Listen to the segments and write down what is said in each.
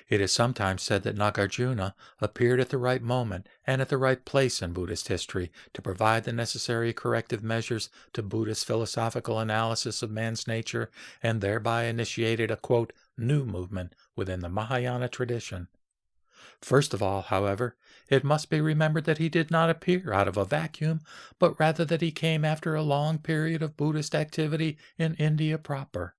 It is sometimes said that Nagarjuna appeared at the right moment and at the right place in Buddhist history to provide the necessary corrective measures to Buddhist philosophical analysis of man's nature, and thereby initiated a, quote, new movement within the Mahayana tradition. First of all, however, it must be remembered that he did not appear out of a vacuum, but rather that he came after a long period of Buddhist activity in India proper.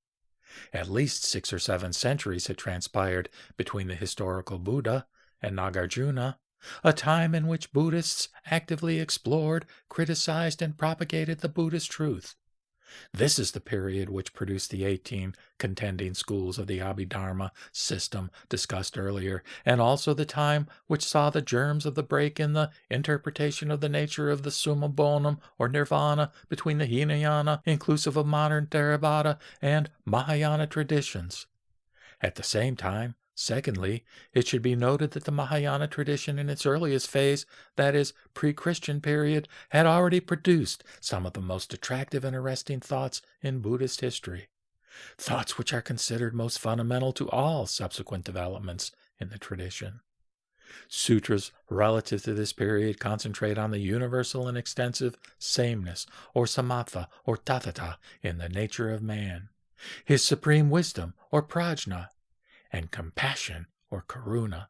At least 6 or 7 centuries had transpired between the historical Buddha and Nagarjuna, a time in which Buddhists actively explored, criticized, and propagated the Buddhist truth. This is the period which produced the 18 contending schools of the Abhidharma system discussed earlier, and also the time which saw the germs of the break in the interpretation of the nature of the summa bonum or nirvana between the Hinayana, inclusive of modern Theravada, and Mahayana traditions. At the same time, secondly, it should be noted that the Mahayana tradition in its earliest phase, that is, pre-Christian period, had already produced some of the most attractive and arresting thoughts in Buddhist history, thoughts which are considered most fundamental to all subsequent developments in the tradition. Sutras relative to this period concentrate on the universal and extensive sameness, or samatha, or tathata, in the nature of man, his supreme wisdom, or prajna, and compassion, or karuna,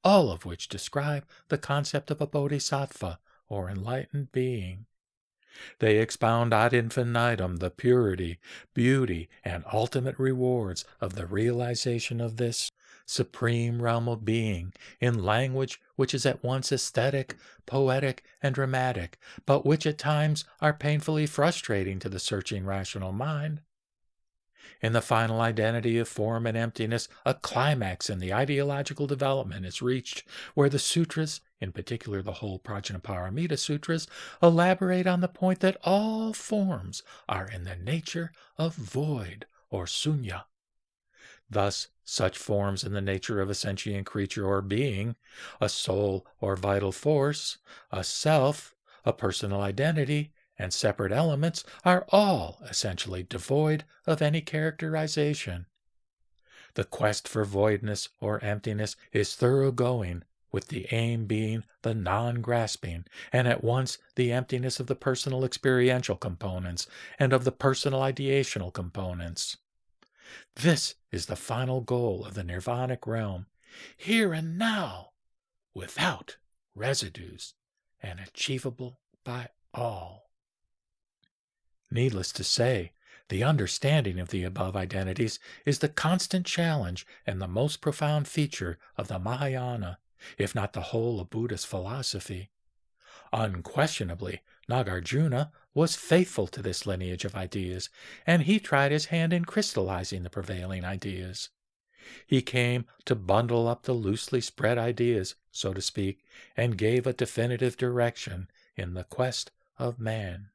all of which describe the concept of a bodhisattva, or enlightened being. They expound ad infinitum the purity, beauty, and ultimate rewards of the realization of this supreme realm of being in language which is at once aesthetic, poetic, and dramatic, but which at times are painfully frustrating to the searching rational mind. In the final identity of form and emptiness, a climax in the ideological development is reached, where the sutras, in particular the whole Prajnaparamita sutras, elaborate on the point that all forms are in the nature of void, or sunya. Thus, such forms in the nature of a sentient creature or being, a soul or vital force, a self, a personal identity, and separate elements are all essentially devoid of any characterization. The quest for voidness or emptiness is thoroughgoing, with the aim being the non-grasping, and at once the emptiness of the personal experiential components and of the personal ideational components. This is the final goal of the nirvanic realm, here and now, without residues, and achievable by all. Needless to say, the understanding of the above identities is the constant challenge and the most profound feature of the Mahayana, if not the whole of Buddhist philosophy. Unquestionably, Nagarjuna was faithful to this lineage of ideas, and he tried his hand in crystallizing the prevailing ideas. He came to bundle up the loosely spread ideas, so to speak, and gave a definitive direction in the quest of man.